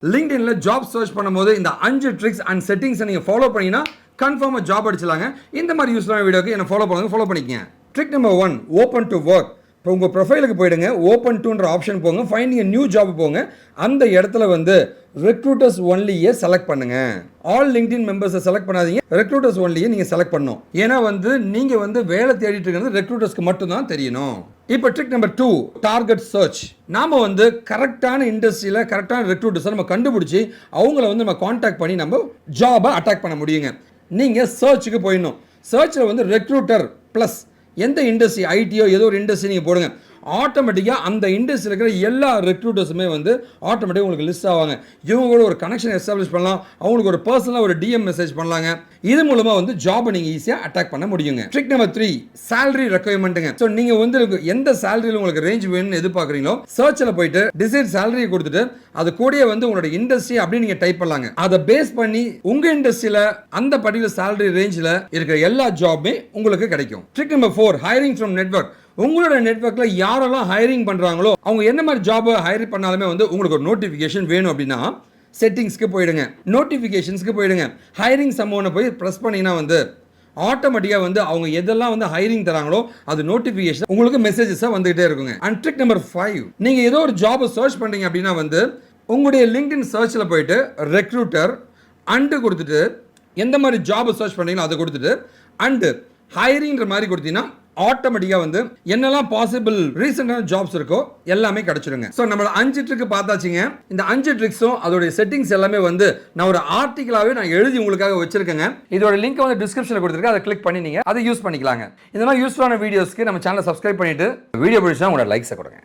LinkedInல job search பண்ணும்போது இந்த 5 tricks and செட்டிங்ஸை நீங்கள் ஃபாலோ பண்ணினா கன்ஃபார்மாக ஜாப் அடிச்சலாங்க. இந்த மாதிரி யூஸ்ஃபுல்லான வீடியோக்கு என்ன ஃபாலோ பண்ணிக்கங்க. Trick number 1, open to work. இப்போ உங்கள் ப்ரொஃபைலுக்கு போயிடுங்க, ஓப்பன் டுன்ற ஆப்ஷன் போங்க, ஃபைண்டிங் நியூ ஜாப் போங்க. அந்த இடத்துல வந்து ரெக்ரூட்டர்ஸ் ஒன்லியே செலக்ட் பண்ணுங்க. ஆல் லிங்க்டின் மெம்பர்ஸை செலக்ட் பண்ணாதீங்க, ரெக்ரூட்டர்ஸ் ஒன்லியே நீங்கள் செலக்ட் பண்ணணும். ஏன்னா வந்து நீங்கள் வந்து வேலை தேடிட்டு இருக்கிறது ரெக்ரூட்டர்ஸ்க்கு மட்டும்தான் தெரியணும். இப்போ ட்ரிக் நம்பர் 2, டார்கெட் சர்ச். நாம வந்து கரெக்டான இண்டஸ்ட்ரியில் கரெக்டான ரெக்ரூட்டர்ஸை நம்ம கண்டுபிடிச்சி அவங்கள வந்து நம்ம கான்டாக்ட் பண்ணி நம்ம ஜாபை அட்டாக் பண்ண முடியுங்க. நீங்கள் சர்ச்சுக்கு போயிடணும். சர்ச்சில் வந்து ரெக்ரூட்டர் ப்ளஸ் எந்த இண்டஸ்ட்ரி, ஐடியோ ஏதோ ஒரு இண்டஸ்ட்ரி நீங்கள் போடுங்க, ஆட்டோமேட்டிக்காக அந்த இண்டஸ்ட்ரியில் இருக்கிற எல்லா ரெக்ரூட்டர்ஸுமே வந்து ஆட்டோமேட்டிக்காக உங்களுக்கு லிஸ்ட் ஆவாங்க. இவங்க கூட ஒரு கனெக்ஷன் எஸ்டாப்ளிஷ் பண்ணலாம், அவங்களுக்கு ஒரு பர்சனலாக ஒரு டிஎம் மெசேஜ் பண்ணலாங்க. இது மூலமாக வந்து ஜாபை நீங்கள் ஈஸியாக அட்டாக் பண்ண முடியுங்க. ட்ரிக் நம்பர் 3, சேலரி ரெக்யர்மெண்ட்டுங்க. ஸோ நீங்கள் வந்து எந்த சேலரியில் உங்களுக்கு ரேஞ்ச் வேணும்னு எதிர்பார்க்குறீங்களோ சர்ச்சில் போயிட்டு டிசைட் சேலரியை கொடுத்துட்டு அது கூடயே வந்து உங்களோட இண்டஸ்ட்ரி அப்படின்னு நீங்கள் டைப் பண்ணலாங்க. அதை பேஸ் பண்ணி உங்கள் இண்டஸ்ட்ரியில் அந்த பர்டிகுலர் சேலரி ரேஞ்சில் இருக்கிற எல்லா ஜாபுமே உங்களுக்கு கிடைக்கும். Trick number 4, hiring from network. உங்களோட நெட்வொர்க்ல யாரெல்லாம் ஹைரிங் பண்றாங்களோ அவங்க என்ன மாதிரி ஜாப் ஹைர் பண்ணாலுமே வந்து உங்களுக்கு ஒரு நோட்டிஃபிகேஷன் வேணும் அப்படின்னா செட்டிங்ஸ்க்கு போயிடுங்க, நோட்டிஃபிகேஷன்ஸ்க்கு போயிடுங்க. ஹைரிங் சம்மோனை போய் ப்ரெஸ் பண்ணீங்கன்னா வந்து ஆட்டோமேட்டிக்காக வந்து அவங்க எதெல்லாம் வந்து ஹைரிங் தராங்களோ அது நோட்டிஃபிகேஷன் உங்களுக்கு மெசேஜஸாக வந்துகிட்டே இருக்குங்க. அண்ட் ட்ரிக் நம்பர் 5, நீங்கள் ஏதோ ஒரு ஜாபை சர்ச் பண்ணுறீங்க அப்படின்னா வந்து உங்களுடைய லிங்க்டின் சர்ச்சில் போயிட்டு ரெக்ரூட்டர் அண்டு கொடுத்துட்டு எந்த மாதிரி ஜாபை சர்ச் பண்ணுறீங்களோ அதை கொடுத்துட்டு அண்டு ஹைரிங்கிற மாதிரி கொடுத்தீங்கன்னா ஆட்டோமேட்டிக்காக வந்து என்னெல்லாம் பாசிபிள் ரீசெண்டான ஜாப்ஸ் இருக்கோ எல்லாமே கிடைச்சிருங்க. ஸோ நம்மளோட 5 ட்ரிக் பார்த்தாச்சுங்க. இந்த 5 ட்ரிக்ஸும் அதோடைய செட்டிங்ஸ் எல்லாமே வந்து நான் ஒரு ஆர்டிகலாகவே நான் எழுதி உங்களுக்காக வச்சிருக்கேங்க. இதோட லிங்க் வந்து டிஸ்கிரிப்ஷனில் கொடுத்துருக்கேன், அதை கிளிக் பண்ணி நீங்கள் அதை யூஸ் பண்ணிக்கலாங்க. இந்த மாதிரி யூஸ்ஃபுல்லான வீடியோஸ்க்கு நம்ம சேனலை சப்ஸ்கிரைப் பண்ணிட்டு வீடியோ பிடிச்சா உங்களோட லைக்ஸை கொடுங்க.